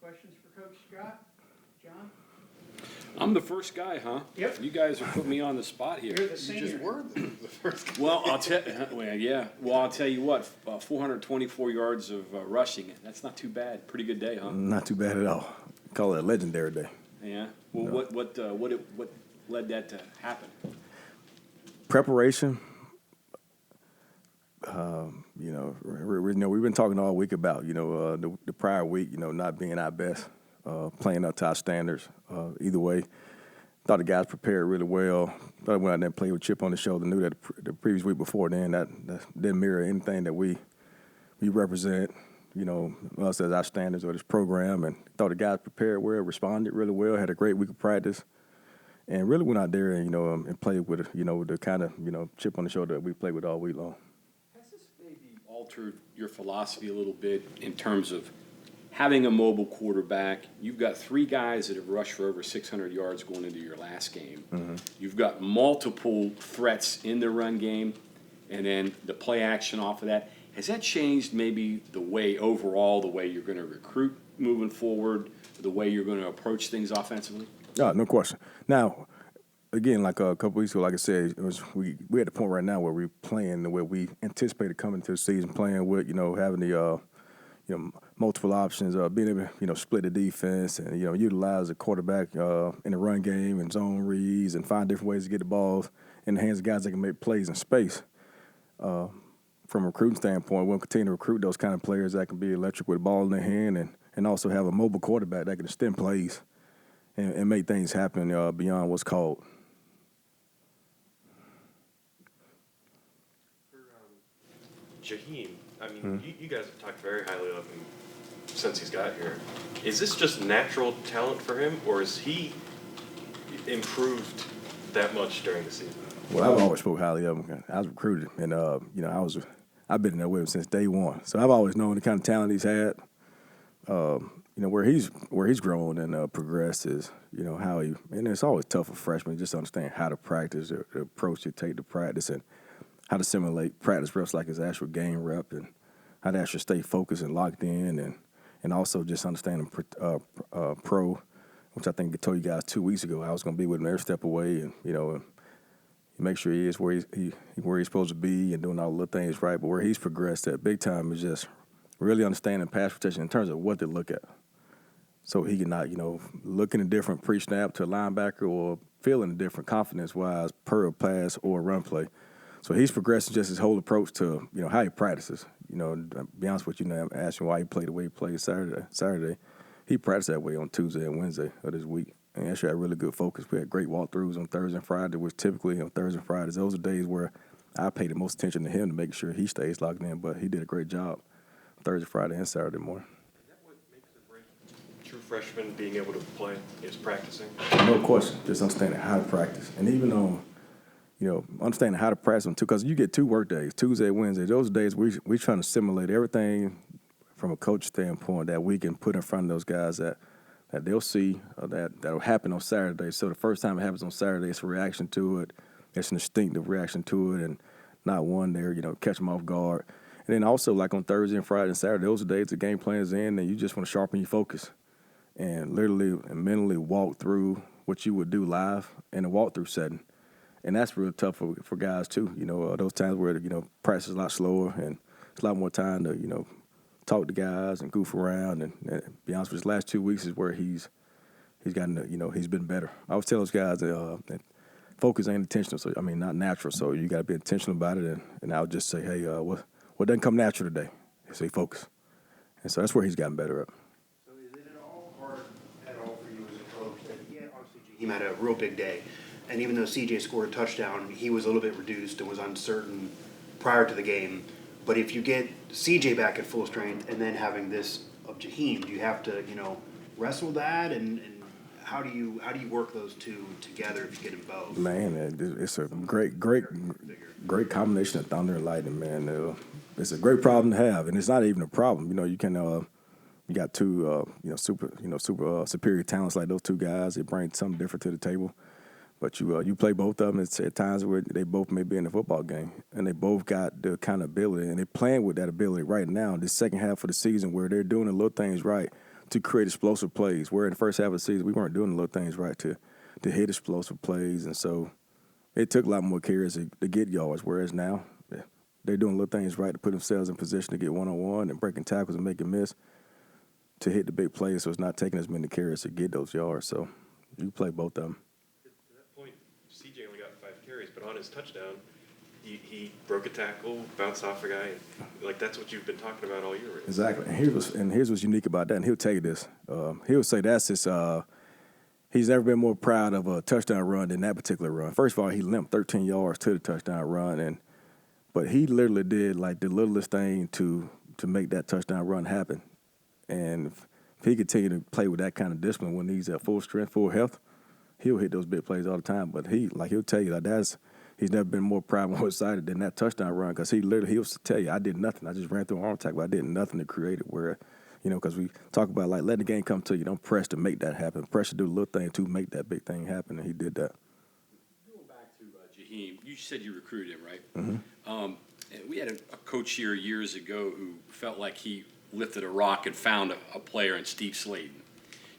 questions for Coach Scott? John? I'm the first guy, huh? Yep. You guys are putting me on the spot here. You're the senior. You just were the first guy. Well, I'll tell you what. 424 yards of rushing. That's not too bad. Pretty good day, huh? Not too bad at all. Call it a legendary day. Yeah. Well, what led that to happen? Preparation. We've been talking all week about the prior week, not being our best, playing up to our standards. Either way, thought the guys prepared really well. Thought we went out there and played with chip on the shoulder. Knew that the previous week before then that didn't mirror anything that we represent. Us as our standards or this program, and thought the guys prepared well, responded really well, had a great week of practice, and really went out there and and played with the kind of chip on the shoulder that we played with all week long. Has this maybe altered your philosophy a little bit in terms of having a mobile quarterback? You've got 3 guys that have rushed for over 600 yards going into your last game. Mm-hmm. You've got multiple threats in the run game, and then the play action off of that. Has that changed maybe the way you're going to recruit moving forward, the way you're going to approach things offensively? No question. Now, again, like a couple weeks ago, like I said, we at the point right now where we're playing the way we anticipated coming to the season, playing with, having the multiple options, being able to, split the defense and, utilize the quarterback in the run game and zone reads and find different ways to get the balls in the hands of guys that can make plays in space. From a recruiting standpoint, we'll continue to recruit those kind of players that can be electric with the ball in their hand and also have a mobile quarterback that can extend plays and make things happen beyond what's called. For Jaheim, I mean, you guys have talked very highly of him since he's got here. Is this just natural talent for him, or has he improved that much during the season? Well, I've always spoke highly of him. I was recruited, and I've been in there with him since day one. So I've always known the kind of talent he's had. Where he's grown and progressed is, how he. And it's always tough for freshmen just to understand how to practice, the approach you take to practice, and how to simulate practice reps like his actual game rep, and how to actually stay focused and locked in, and also just understanding pro, which I think I told you guys 2 weeks ago. I was going to be with him every step away, and make sure he is where he's supposed to be and doing all the little things right. But where he's progressed at big time is just really understanding pass protection in terms of what to look at. So he can not, looking at different pre-snap to a linebacker or feeling a different confidence-wise per a pass or a run play. So he's progressing just his whole approach to, how he practices. To be honest with you, I'm asking why he played the way he played Saturday. He practiced that way on Tuesday and Wednesday of this week. And actually had really good focus. We had great walkthroughs on Thursday and Friday, which typically on Thursday and Fridays, those are days where I pay the most attention to him to make sure he stays locked in. But he did a great job Thursday, Friday, and Saturday morning. Is that what makes a great true freshman being able to play, is practicing? No question. Just understanding how to practice. And even on, understanding how to practice them too, because you get 2 work days, Tuesday, Wednesday. Those days we trying to simulate everything from a coach standpoint that we can put in front of those guys that they'll see that'll happen on Saturday. So the first time it happens on Saturday, it's a reaction to it. It's an instinctive reaction to it, and not one there, catch them off guard. And then also, like on Thursday and Friday and Saturday, those are days the game plan is in, and you just want to sharpen your focus and literally and mentally walk through what you would do live in a walkthrough setting. And that's real tough for guys too. Those times where practice is a lot slower and it's a lot more time to talk to guys and goof around. And be honest with you, his last 2 weeks is where he's gotten he's been better. I always tell those guys that focus ain't intentional. So not natural. So you got to be intentional about it. And I would just say, hey, what doesn't come natural today? Say focus. And so that's where he's gotten better at. So is it at all hard at all for you as a coach that obviously he had a real big day, and even though CJ scored a touchdown, he was a little bit reduced and was uncertain prior to the game. But if you get CJ back at full strength and then having this of Jaheim, do you have to, wrestle that? And how do you work those two together if you get them both? Man, it's a great combination of thunder and lightning, man. It's a great problem to have, and it's not even a problem. You got 2 super superior talents like those 2 guys. They bring something different to the table. But you play both of them at times where they both may be in the football game, and they both got the kind of ability, and they're playing with that ability right now. The second half of the season where they're doing the little things right to create explosive plays. Where in the first half of the season, we weren't doing the little things right to hit explosive plays. And so it took a lot more carries to get yards, whereas now they're doing little things right to put themselves in position to get one-on-one and breaking tackles and making miss to hit the big plays. So it's not taking as many carries to get those yards. So you play both of them. At that point, CJ only got 5 carries, but on his touchdown, he broke a tackle, bounced off a guy, and like that's what you've been talking about all year. Really. Exactly. And here's what's unique about that. And he'll tell you this. He'll say that's his. He's never been more proud of a touchdown run than that particular run. First of all, he limped 13 yards to the touchdown run, but he literally did like the littlest thing to make that touchdown run happen. And if he continue to play with that kind of discipline when he's at full strength, full health, he'll hit those big plays all the time. But he'll tell you that he's never been more proud, more excited than that touchdown run because he'll tell you, I did nothing. I just ran through an arm attack, but I did nothing to create it. Where, because we talk about like letting the game come to you, don't press to make that happen. Press to do a little thing to make that big thing happen, and he did that. Going back to Jaheim, you said you recruited him, right? Mm-hmm. And we had a coach here years ago who felt like he lifted a rock and found a player in Steve Slayton.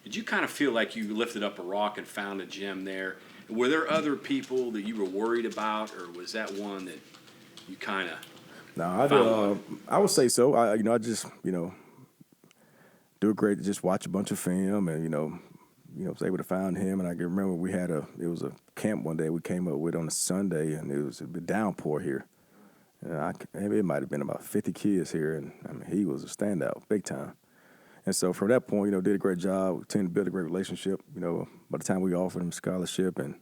Did you kind of feel like you lifted up a rock and found a gem there? Were there other people that you were worried about, or was that one that you kind of? No, I would say so. I just do a great, just watch a bunch of film, and was able to find him. And I can remember it was a camp one day we came up with on a Sunday, and it was a downpour here. And it might have been about 50 kids here, and I mean he was a standout, big time. And so from that point, did a great job. Continued to build a great relationship. By the time we offered him scholarship, and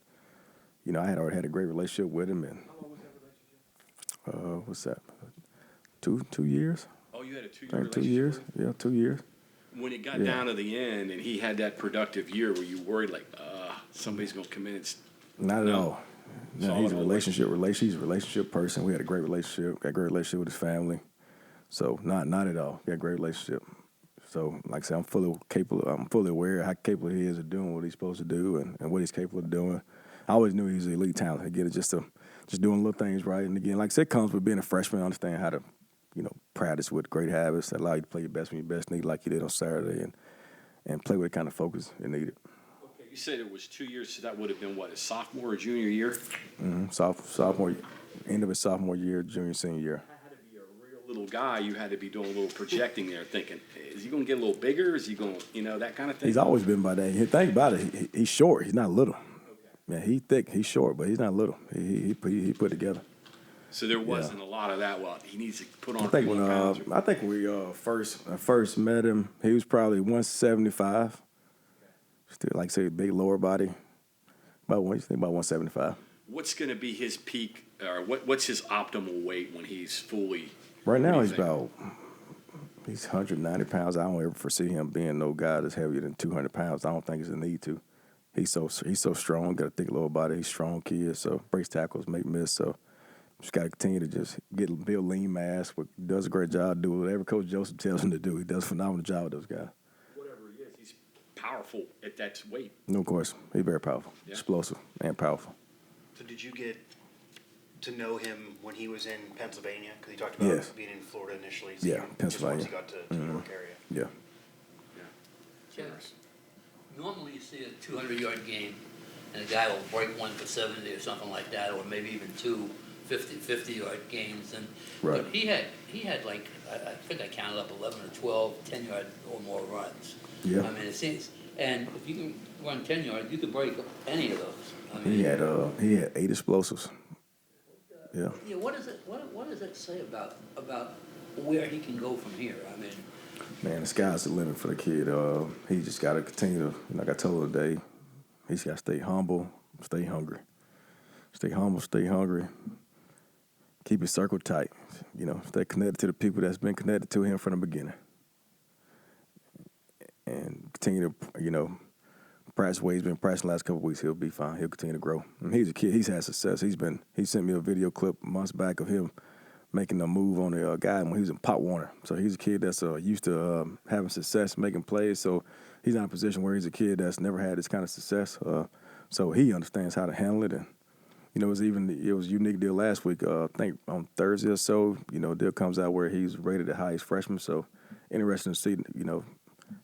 I had already had a great relationship with him. And How long was that relationship? what's that? 2 years? Oh, you had a 2-year I think relationship 2 years. with him? Yeah, 2 years. When it got down to the end and he had that productive year, were you worried like, somebody's going to come in and Not at all. No, Solid he's a he's a relationship person. We had a great relationship. Got a great relationship with his family. So not at all. Got a great relationship. So like I said, I'm fully aware of how capable he is of doing what he's supposed to do and what he's capable of doing. I always knew he was an elite talent. Again, it's just doing little things right. And again, like I said, it comes with being a freshman, understand how to, practice with great habits that allow you to play your best when your best need, like you did on Saturday, and play with the kind of focus you needed. Okay, you said it was 2 years, so that would have been what, his sophomore or junior year? Mm-hmm. Sophomore, end of his sophomore year, junior, senior year. Had to be a real little guy. You had to be doing a little projecting there, thinking, is he going to get a little bigger? Is he going to, that kind of thing? He's always been by that. Think about it. He's short. He's not little. Man, he's thick. He's short, but he's not little. He put together. So there wasn't a lot of that. Well, he needs to put on. I think when we first met him, he was probably 175. Still, like I say, big lower body. About 175. What's going to be his peak, or what's his optimal weight when he's fully? Right now, he's 190 pounds. I don't ever foresee him being no guy that's heavier than 200 pounds. I don't think it's a need to. He's so strong. Got a thick lower body. He's a strong kid. So breaks tackles, make miss. So just got to continue to just build lean mass. Does a great job. Do whatever Coach Joseph tells him to do. He does a phenomenal job with those guys. Whatever he is, he's powerful at that weight. No, of course, he's very powerful, explosive, and powerful. So did you get to know him when he was in Pennsylvania? Because he talked about being in Florida initially. So Pennsylvania. Just once he got to the New York area. Yeah. Yes. Normally you see a 200-yard game, and a guy will break one for 70 or something like that, or maybe even two 50-yard games. And Right. But he had like, I think I counted up 11 or 12 10-yard or more runs. Yeah. I mean, it seems, and if you can run 10 yards, you could break any of those. I mean, He had 8 explosives. Yeah. Yeah. What does that say about where he can go from here? I mean. Man, the sky's the limit for the kid. He just got to continue to, like I told him today, he's got to stay humble, stay hungry. Stay humble, stay hungry. Keep his circle tight. Stay connected to the people that's been connected to him from the beginning. And continue to, practice the way he's been practicing the last couple of weeks. He'll be fine. He'll continue to grow. And he's a kid. He's had success. He sent me a video clip months back of him making a move on a guy when he was in Pop Warner. So he's a kid that's used to having success, making plays. So he's not in a position where he's a kid that's never had this kind of success. So he understands how to handle it. And, it was a unique deal last week. I think on Thursday or so, deal comes out where he's rated the highest freshman. So interesting to see,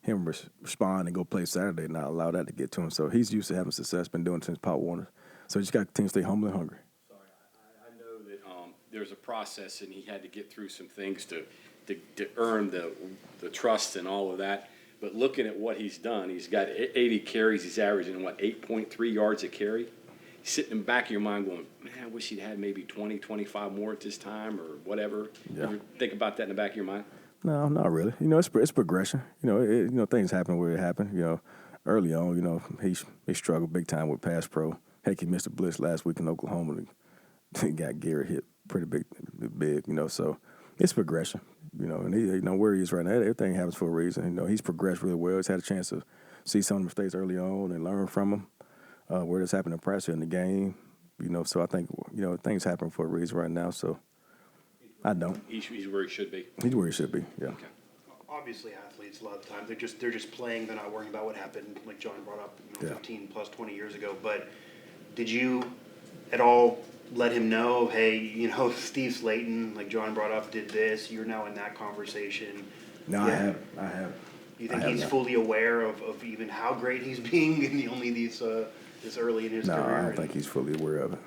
him respond and go play Saturday and not allow that to get to him. So he's used to having success, been doing it since Pop Warner. So you just got to continue to stay humble and hungry. Sorry, I know that there's a process, and he had to get through some things to earn the trust and all of that. But looking at what he's done, he's got 80 carries. He's averaging, 8.3 yards a carry? He's sitting in the back of your mind going, man, I wish he'd had maybe 20, 25 more at this time or whatever. Yeah. You think about that in the back of your mind? No, not really. It's progression. Things happen where it happened. Early on, he struggled big time with pass pro. Heck, he missed a blitz last week in Oklahoma. He got Garrett hit pretty big. So it's progression. And he, where he is right now, everything happens for a reason. He's progressed really well. He's had a chance to see some of the mistakes early on and learn from them. Where this happened in practice in the game. So I think, things happen for a reason right now. So I don't. He's where he should be. He's where he should be, yeah. Okay. Obviously, athletes a lot of times they're just playing. They're not worrying about what happened, like John brought up, 15 plus 20 years ago. But did you at all let him know, hey, Steve Slayton, like John brought up, did this? You're now in that conversation. No, Yeah. I have. You think he's fully aware of even how great he's being in only this early in his No, career? I don't think he's fully aware of it.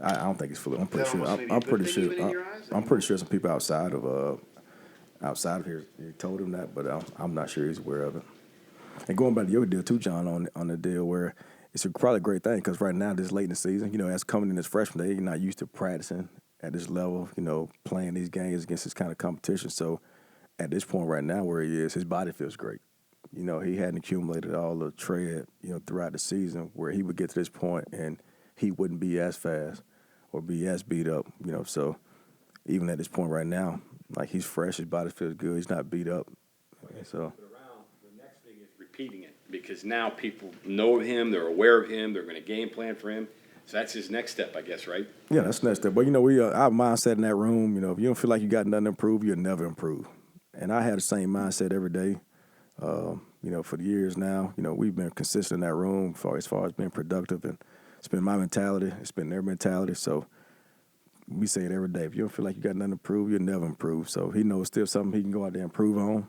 I don't think he's fully. I'm pretty sure. almost maybe a I'm good pretty thing sure. even in your eyes? I'm pretty sure some people outside of here told him that, but I'm not sure he's aware of it. And going back to your deal too, John, on the deal where it's probably a great thing because right now, this late in the season, as coming in as freshman, they're not used to practicing at this level, playing these games against this kind of competition. So at this point right now where he is, his body feels great. He hadn't accumulated all the tread, throughout the season where he would get to this point and he wouldn't be as fast or be as beat up, So even at this point right now, like he's fresh, his body feels good, he's not beat up. So The next thing is repeating it because now people know him, they're aware of him, they're going to game plan for him. So that's his next step, I guess, right? yeah, that's the next step. But our mindset in that room, if you don't feel like you got nothing to improve, you'll never improve. And I had the same mindset every day. For the years now, we've been consistent in that room as far as being productive, and it's been my mentality, it's been their mentality. So we say it every day. If you don't feel like you got nothing to prove, you'll never improve. So he knows still something he can go out there and improve on.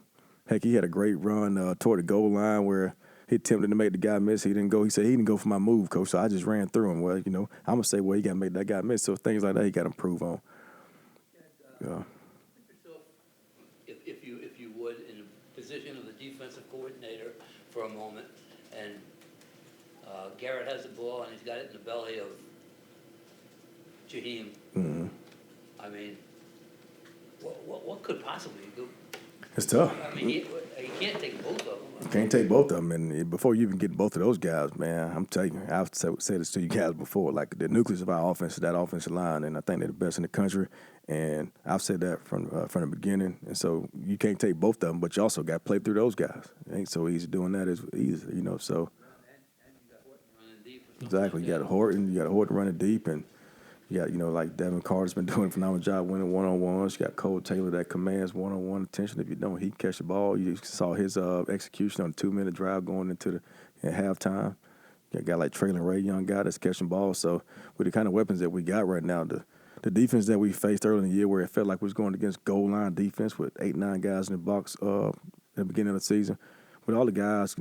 Heck, he had a great run toward the goal line where he attempted to make the guy miss. He didn't go. He said he didn't go for my move, coach. So I just ran through him. Well, I'm gonna say, well, he got to make that guy miss. So things like that, he got to improve on. Yeah. If you would, in the position of the defensive coordinator for a moment, and Garrett has the ball and he's got it in the belly of Jaheim. Mm-hmm. I mean, what could possibly do? It's tough. I mean, he can't take both of them. You can't take both of them. And before you even get both of those guys, man, I'm telling you, I've said this to you guys before, like the nucleus of our offense is that offensive line, and I think they're the best in the country. And I've said that from the beginning. And so you can't take both of them, but you also got to play through those guys. It ain't so easy doing that as easy, so. Exactly. You got Horton running deep, and you got, like Devin Carter's been doing a phenomenal job winning one-on-ones. You got Cole Taylor that commands one-on-one attention. If you don't, he can catch the ball. You saw his execution on a 2-minute drive going into halftime. You got a guy like Traylon Ray, young guy that's catching balls. So with the kind of weapons that we got right now, the defense that we faced early in the year where it felt like we was going against goal line defense with 8-9 guys in the box at the beginning of the season, with all the guys,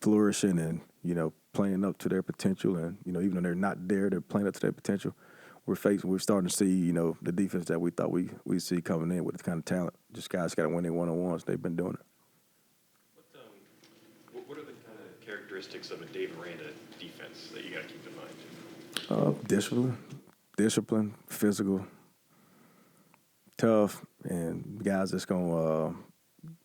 flourishing and, playing up to their potential, and even though they're not there, they're playing up to their potential. We're starting to see the defense that we thought we see coming in with the kind of talent. Just guys got to win their one-on-ones. They've been doing it. What are the kind of characteristics of a Dave Aranda defense that you got to keep in mind? Discipline, physical, tough, and guys that's gonna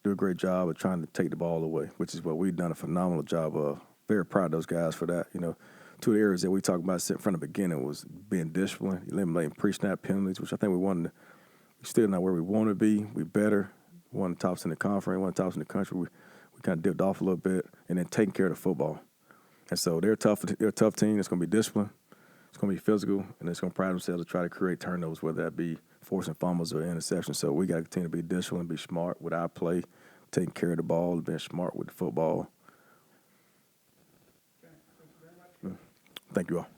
do a great job of trying to take the ball away, which is what we've done a phenomenal job of. Very proud of those guys for that. Two areas that we talked about from the beginning was being disciplined, eliminating pre-snap penalties, which I think we're still not where we want to be. We're better. One of the tops in the conference, one of the tops in the country. We kind of dipped off a little bit, and then taking care of the football. And so they're a tough team. It's going to be disciplined. It's going to be physical, and it's going to pride themselves to try to create turnovers, whether that be forcing fumbles or interceptions. So we got to continue to be disciplined, be smart with our play, taking care of the ball, being smart with the football. Thank you all.